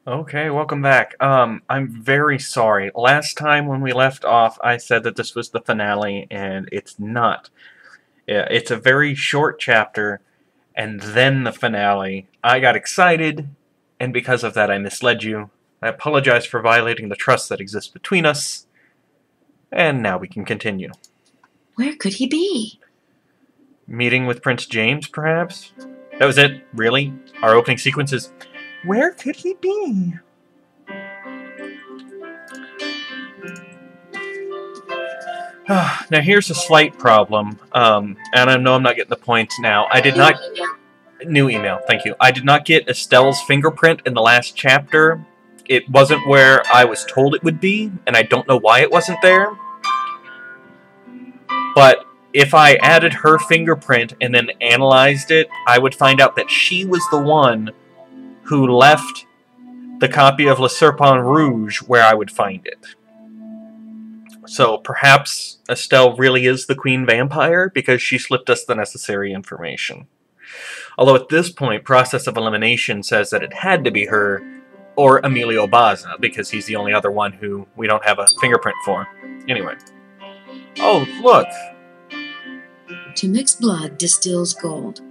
Okay, welcome back. I'm very sorry. Last time when we left off, I said that this was the finale, and it's not. Yeah, it's a very short chapter, and then the finale. I got excited, and because of that, I misled you. I apologize for violating the trust that exists between us, and now we can continue. Where could he be? Meeting with Prince James, perhaps? That was it? Really? Our opening sequence is, where could he be? Now here's a slight problem, and I know I'm not getting the points now. I did not... New email, thank you. I did not get Estelle's fingerprint in the last chapter. It wasn't where I was told it would be, and I don't know why it wasn't there. But if I added her fingerprint and then analyzed it, I would find out that she was the one who left the copy of Le Serpent Rouge where I would find it. So perhaps Estelle really is the Queen Vampire because she slipped us the necessary information. Although at this point, process of elimination says that it had to be her or Emilio Baza because he's the only other one who we don't have a fingerprint for. Anyway. Oh, look! To mix blood distills gold.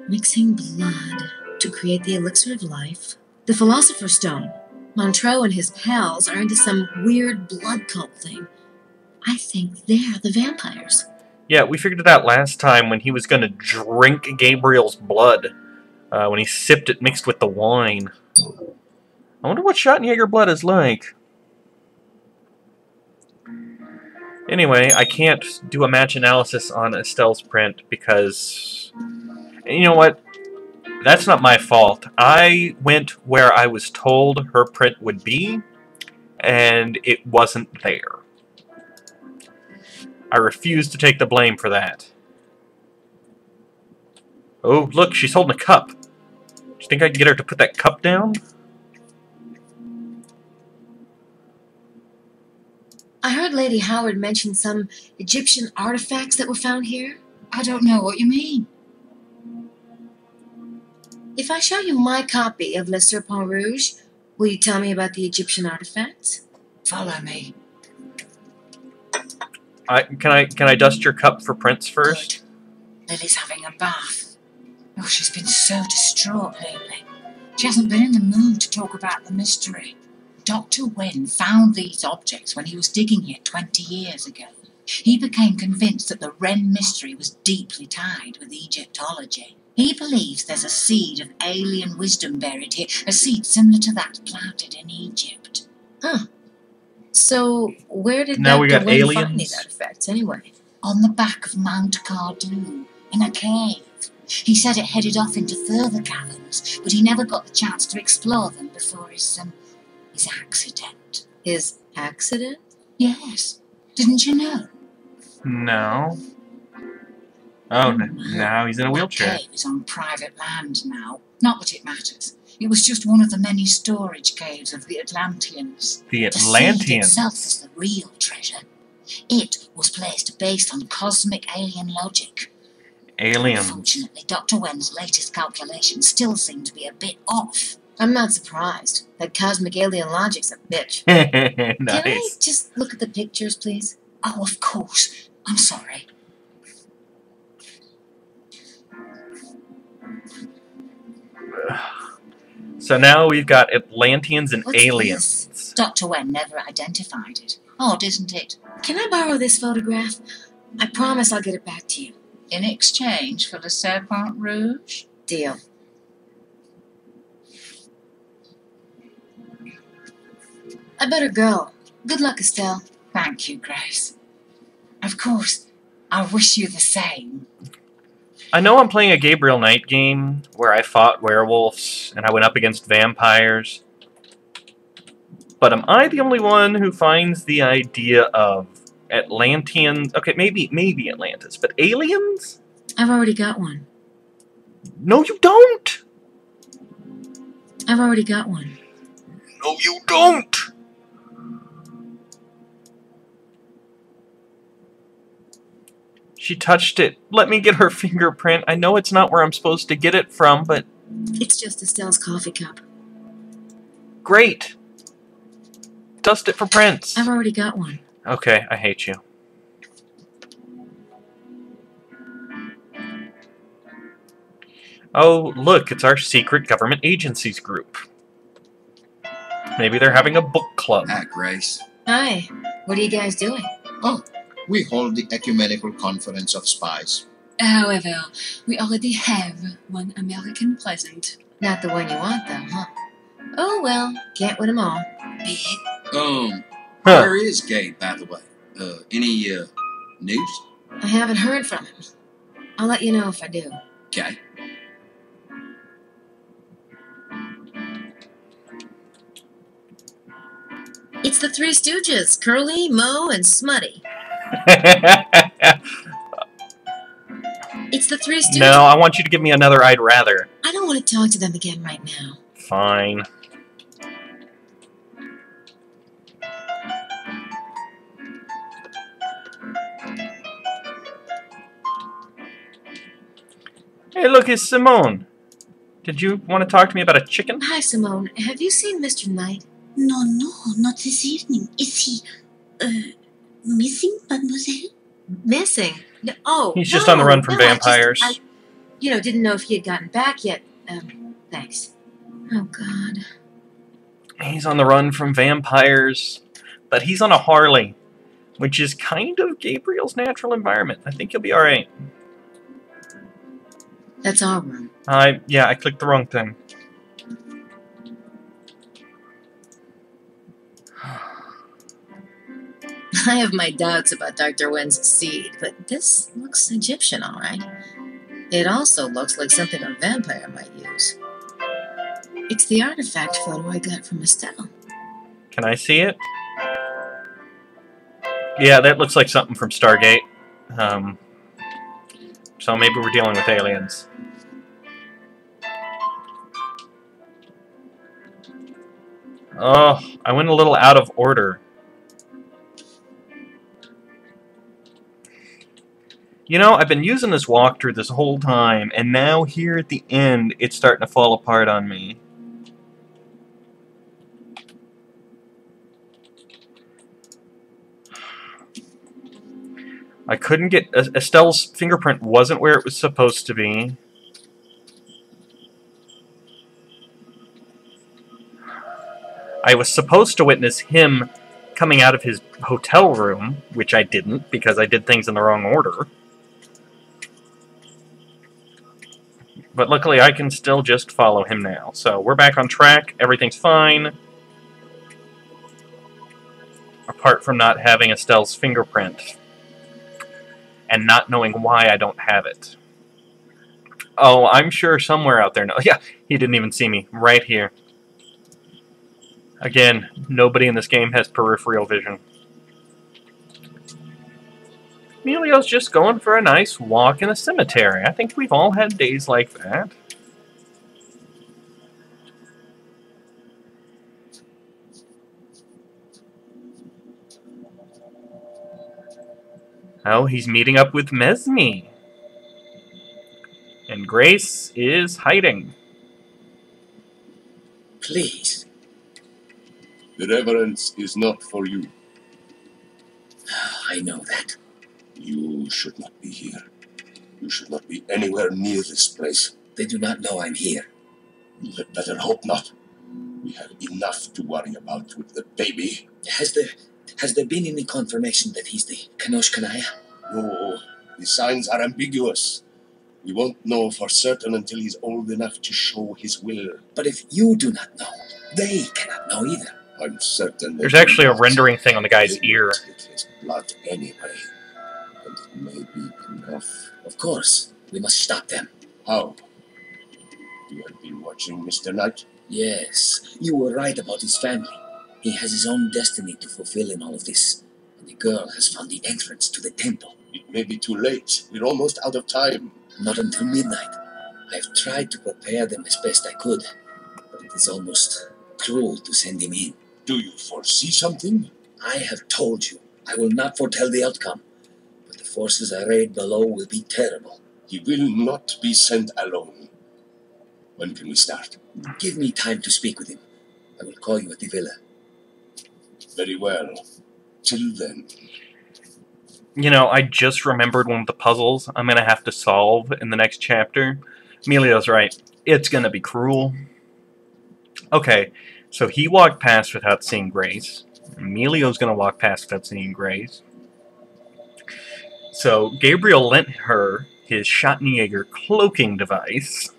Mixing blood to create the elixir of life. The Philosopher's Stone. Montreux and his pals are into some weird blood cult thing. I think they're the vampires. Yeah, we figured it out last time when he was going to drink Gabriel's blood. When he sipped it mixed with the wine. I wonder what Schottenjäger blood is like. Anyway, I can't do a match analysis on Estelle's print because... You know what? That's not my fault. I went where I was told her print would be, and it wasn't there. I refuse to take the blame for that. Oh, look, she's holding a cup. Do you think I can get her to put that cup down? I heard Lady Howard mention some Egyptian artifacts that were found here. I don't know what you mean. If I show you my copy of Le Serpent Rouge, will you tell me about the Egyptian artifacts? Follow me. Can I dust your cup for prints first? Good. Lily's having a bath. Oh, she's been so distraught lately. She hasn't been in the mood to talk about the mystery. Dr. Wen found these objects when he was digging here 20 years ago. He became convinced that the Wren mystery was deeply tied with Egyptology. He believes there's a seed of alien wisdom buried here, a seed similar to that planted in Egypt. Huh. So, where did Now we got Dr. Wen aliens? find these artifacts, anyway? On the back of Mount Cardoon, in a cave. He said it headed off into further caverns, but he never got the chance to explore them before his accident. His accident? Yes. Didn't you know? No. Oh, now he's in a wheelchair. The cave is on private land now. Not that it matters. It was just one of the many storage caves of the Atlanteans. The The seed Atlanteans. itself is the real treasure. It was placed based on cosmic alien logic. Aliens. Unfortunately, Dr. Wen's latest calculations still seem to be a bit off. I'm not surprised. That cosmic alien logic's a bitch. Can I Nice. just look at the pictures, please? Oh, of course. I'm sorry. So now we've got Atlanteans and What's aliens. this? Dr. Wen never identified it. Odd, isn't it? Can I borrow this photograph? I promise I'll get it back to you. In exchange for the Serpent Rouge? Deal. I better go. Good luck, Estelle. Thank you, Grace. Of course, I wish you the same. I know I'm playing a Gabriel Knight game where I fought werewolves and I went up against vampires. But am I the only one who finds the idea of Atlanteans? Okay, maybe Atlantis, but aliens? I've already got one. No, you don't! I've already got one. No, you don't! She touched it. Let me get her fingerprint. I know it's not where I'm supposed to get it from, but... It's just Estelle's coffee cup. Great. Dust it for prints. I've already got one. Okay, I hate you. Oh, look, it's our secret government agencies group. Maybe they're having a book club. Hi, Grace. Hi. What are you guys doing? Oh, we hold the Ecumenical Conference of Spies. However, we already have one American present. Not the one you want, though, huh? Oh, well, can't win them all. Where is Gabe, by the way? Any, news? I haven't heard from him. I'll let you know if I do. Okay. It's the Three Stooges, Curly, Moe, and Smutty. It's the Three Stooges. No, I want you to give me another I'd rather. I don't want to talk to them again right now. Fine. Hey, look, it's Simone. Did you want to talk to me about a chicken? Hi, Simone. Have you seen Mr. Knight? No, not this evening. Is he, missing, mademoiselle? Missing? No, oh, He's just on the run from no, vampires. I didn't know if he had gotten back yet. Thanks. Oh, God. He's on the run from vampires, but he's on a Harley, which is kind of Gabriel's natural environment. I think he'll be alright. That's our room. Yeah, I clicked the wrong thing. I have my doubts about Dr. Wen's seed, but this looks Egyptian, all right. It also looks like something a vampire might use. It's the artifact photo I got from Estelle. Can I see it? Yeah, that looks like something from Stargate. So maybe we're dealing with aliens. Oh, I went a little out of order. You know, I've been using this walkthrough this whole time, and now here at the end, it's starting to fall apart on me. I couldn't get... Estelle's fingerprint wasn't where it was supposed to be. I was supposed to witness him coming out of his hotel room, which I didn't, because I did things in the wrong order. But luckily I can still just follow him now. So we're back on track, everything's fine. Apart from not having Estelle's fingerprint. And not knowing why I don't have it. Oh, I'm sure somewhere out there... No, yeah, he didn't even see me. Right here. Again, nobody in this game has peripheral vision. Emilio's just going for a nice walk in a cemetery. I think we've all had days like that. Oh, he's meeting up with Mesme. And Grace is hiding. Please. The reverence is not for you. I know that. You should not be here. You should not be anywhere near this place. They do not know I'm here. You had better hope not. We have enough to worry about with the baby. Has there been any confirmation that he's the Kanosh Kanaya? No, the signs are ambiguous. We won't know for certain until he's old enough to show his will. But if you do not know, they cannot know either. I'm certain There's actually a rendering thing on the guy's ear. Take his blood anyway, and it may be enough. Of course, we must stop them. How? You have been watching Mr. Knight? Yes, you were right about his family. He has his own destiny to fulfill in all of this. And the girl has found the entrance to the temple. It may be too late. We're almost out of time. Not until midnight. I've tried to prepare them as best I could, but it is almost cruel to send him in. Do you foresee something? I have told you, I will not foretell the outcome, but the forces arrayed below will be terrible. He will not be sent alone. When can we start? Give me time to speak with him. I will call you at the villa. Very well. Till then. You know, I just remembered one of the puzzles I'm going to have to solve in the next chapter. Emilio's right. It's going to be cruel. Okay, so he walked past without seeing Grace. Emilio's going to walk past without seeing Grace. So Gabriel lent her his Schottenjäger cloaking device.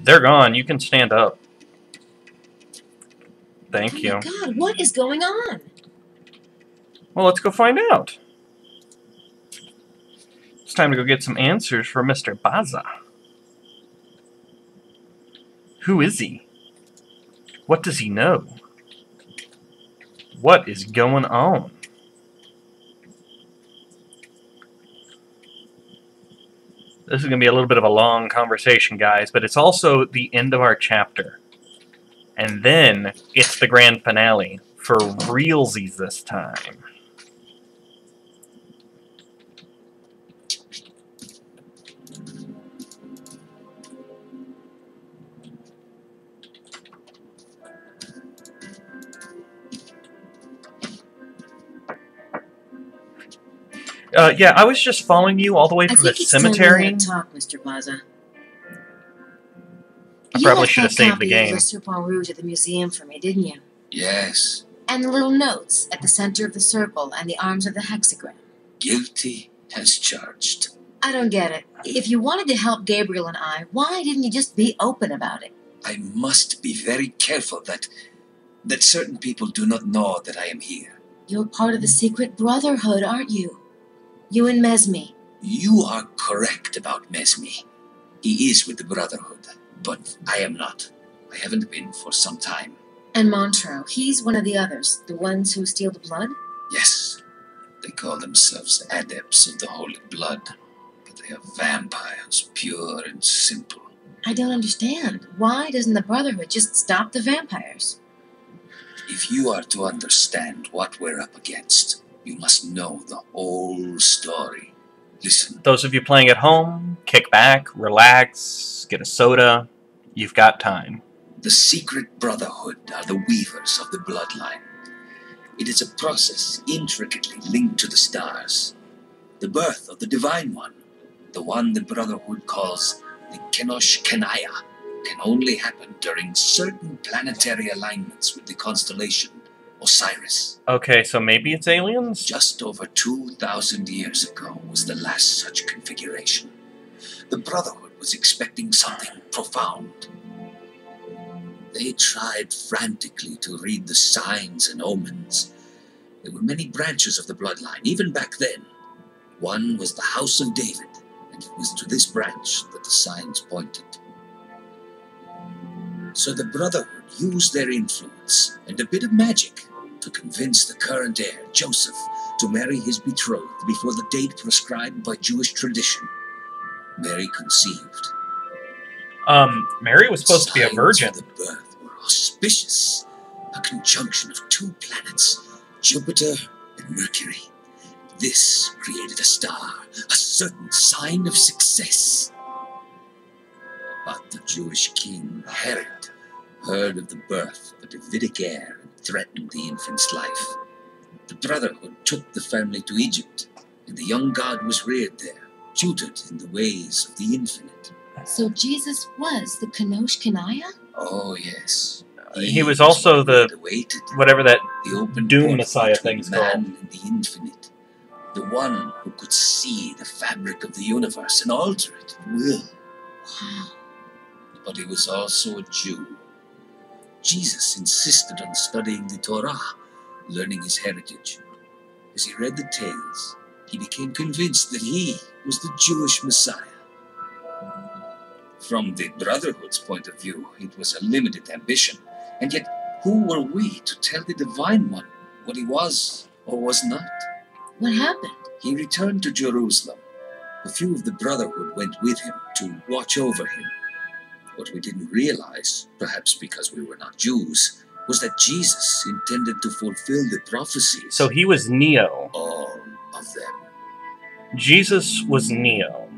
They're gone. You can stand up. Thank you. Oh my God, what is going on? Well, let's go find out. It's time to go get some answers for Mr. Baza. Who is he? What does he know? What is going on? This is going to be a little bit of a long conversation, guys, but it's also the end of our chapter. And then it's the grand finale for realsies this time. Yeah, I was just following you all the way from the cemetery. I think it's time we had a talk, Mr. Baza. I probably should have saved the game. You left that copy of Le Serpent Rouge at the museum for me, didn't you? Yes. And the little notes at the center of the circle and the arms of the hexagram. Guilty as charged. I don't get it. If you wanted to help Gabriel and I, why didn't you just be open about it? I must be very careful that certain people do not know that I am here. You're part of the secret brotherhood, aren't you? You and Mesme. You are correct about Mesme. He is with the Brotherhood, but I am not. I haven't been for some time. And Montreux, he's one of the others, the ones who steal the blood? Yes. They call themselves adepts of the holy blood, but they are vampires, pure and simple. I don't understand. Why doesn't the Brotherhood just stop the vampires? If you are to understand what we're up against, you must know the whole story. Listen. Those of you playing at home, kick back, relax, get a soda. You've got time. The secret brotherhood are the weavers of the bloodline. It is a process intricately linked to the stars. The birth of the Divine One, the one the Brotherhood calls the Kenosh Kenaya, can only happen during certain planetary alignments with the constellation Osiris. Okay, so maybe it's aliens? Just over 2,000 years ago was the last such configuration. The Brotherhood was expecting something profound. They tried frantically to read the signs and omens. There were many branches of the bloodline, even back then. One was the House of David, and it was to this branch that the signs pointed. So the Brotherhood used their influence and a bit of magic to convince the current heir, Joseph, to marry his betrothed before the date prescribed by Jewish tradition. Mary conceived. Mary was supposed to be a virgin. Signs of the birth were auspicious, a conjunction of two planets, Jupiter and Mercury. This created a star, a certain sign of success. But the Jewish king, Herod, heard of the birth of the Davidic heir and threatened the infant's life. The Brotherhood took the family to Egypt, and the young god was reared there, tutored in the ways of the infinite. So Jesus was the Kenosh Kenaya? Oh, yes. He was also the, whatever that the open Doom Messiah thing's man called. and the infinite. The one who could see the fabric of the universe and alter it at will. Wow. But he was also a Jew. Jesus insisted on studying the Torah, learning his heritage. As he read the tales, he became convinced that he was the Jewish Messiah. From the Brotherhood's point of view, it was a limited ambition. And yet, who were we to tell the Divine One what he was or was not? What happened? He returned to Jerusalem. A few of the Brotherhood went with him to watch over him. What we didn't realize, perhaps because we were not Jews, was that Jesus intended to fulfill the prophecies. So he was Neo. All of them. Jesus was Neo.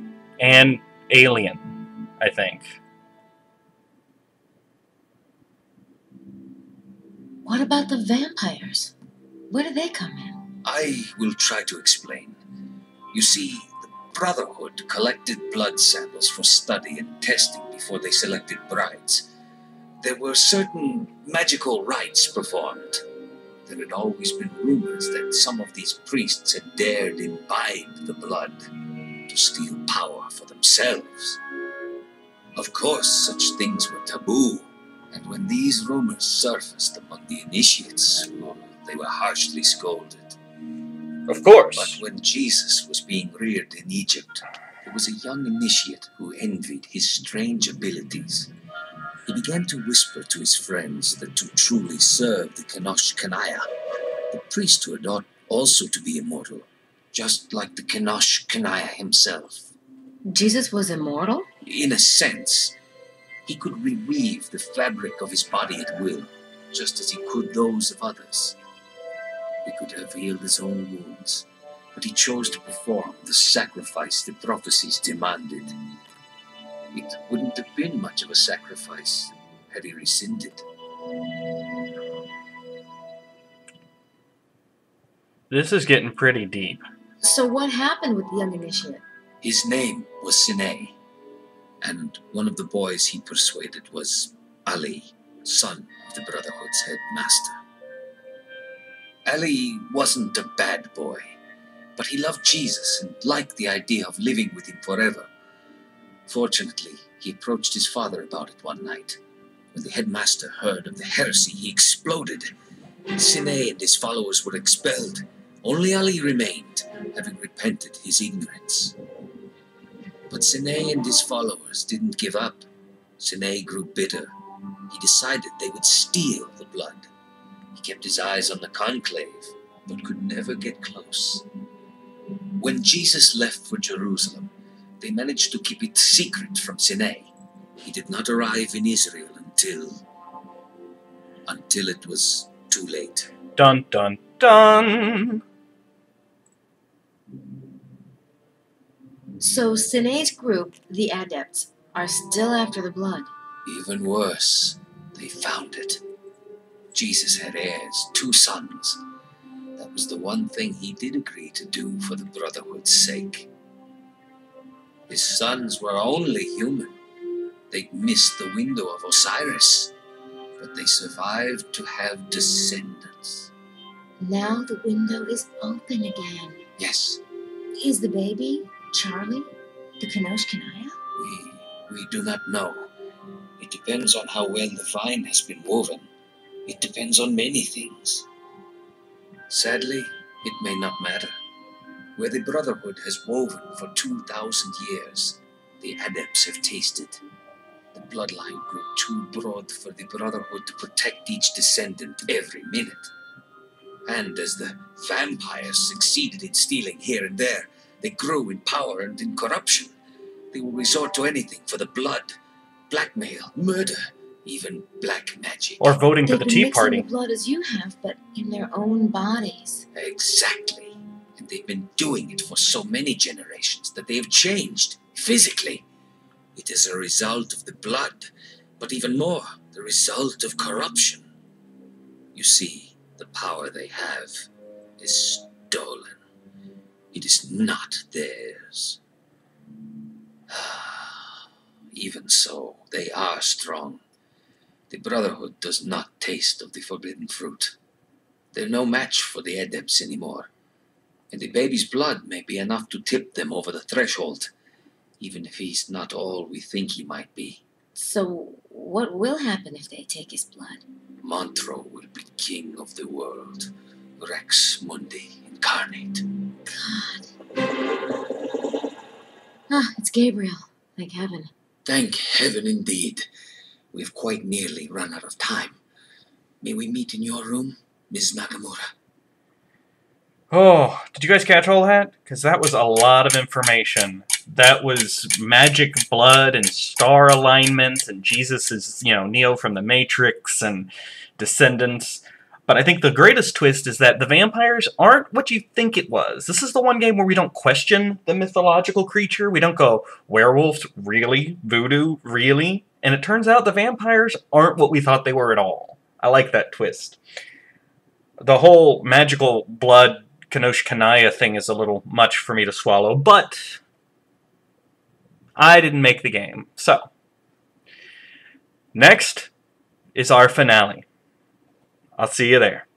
And alien. I think. What about the vampires? Where do they come in? I will try to explain. You see, the Brotherhood collected blood samples for study and testing before they selected brides. There were certain magical rites performed. There had always been rumors that some of these priests had dared imbibe the blood to steal power for themselves. Of course, such things were taboo, and when these rumors surfaced among the initiates, well, they were harshly scolded. Of course. But when Jesus was being reared in Egypt, there was a young initiate who envied his strange abilities. He began to whisper to his friends that to truly serve the Kenosh Kanaya, the priesthood ought also to be immortal, just like the Kenosh Kanaya himself. Jesus was immortal? In a sense, he could reweave the fabric of his body at will, just as he could those of others. He could have healed his own wounds, but he chose to perform the sacrifice the prophecies demanded. It wouldn't have been much of a sacrifice had he rescinded. This is getting pretty deep. So what happened with the young initiate? His name was Sine, and one of the boys he persuaded was Ali, son of the Brotherhood's headmaster. Ali wasn't a bad boy, but he loved Jesus and liked the idea of living with him forever. Fortunately, he approached his father about it one night. When the headmaster heard of the heresy, he exploded. Sine and his followers were expelled. Only Ali remained, having repented his ignorance. But Sine and his followers didn't give up. Sine grew bitter. He decided they would steal the blood. He kept his eyes on the conclave, but could never get close. When Jesus left for Jerusalem, they managed to keep it secret from Sine. He did not arrive in Israel until it was too late. Dun dun dun! So Sine's group, the Adepts, are still after the blood. Even worse, they found it. Jesus had heirs, 2 sons. That was the one thing he did agree to do for the Brotherhood's sake. His sons were only human. They'd missed the window of Osiris, but they survived to have descendants. Now the window is open again. Yes, Is the baby, Charlie, the Kenosh Kanaya? we do not know. It depends on how well the vine has been woven. It depends on many things. Sadly, it may not matter. Where the Brotherhood has woven for 2,000 years, the Adepts have tasted. The bloodline grew too broad for the Brotherhood to protect each descendant every minute. And as the vampires succeeded in stealing here and there, they grew in power and in corruption. They will resort to anything for the blood, blackmail, murder, even black magic. Or voting for They've the been Tea mixing Party. the blood as you have, but in their own bodies. Exactly. And they've been doing it for so many generations that they have changed physically. It is a result of the blood, but even more, the result of corruption. You see, the power they have is stolen. It is not theirs. Even so, they are strong. The Brotherhood does not taste of the forbidden fruit. They're no match for the Adepts anymore. And the baby's blood may be enough to tip them over the threshold, even if he's not all we think he might be. So what will happen if they take his blood? Montreux will be king of the world. Rex Mundi incarnate. God. Ah, it's Gabriel. Thank heaven. Thank heaven indeed. We've quite nearly run out of time. May we meet in your room, Ms. Nakamura? Oh, did you guys catch all that? Because that was a lot of information. That was magic blood and star alignments, and Jesus is, Neo from the Matrix, and descendants. But I think the greatest twist is that the vampires aren't what you think it was. This is the one game where we don't question the mythological creature. We don't go, werewolves? Really? Voodoo? Really? And it turns out the vampires aren't what we thought they were at all. I like that twist. The whole magical blood Kanosh Kanaya thing is a little much for me to swallow, but I didn't make the game. So, next is our finale. I'll see you there.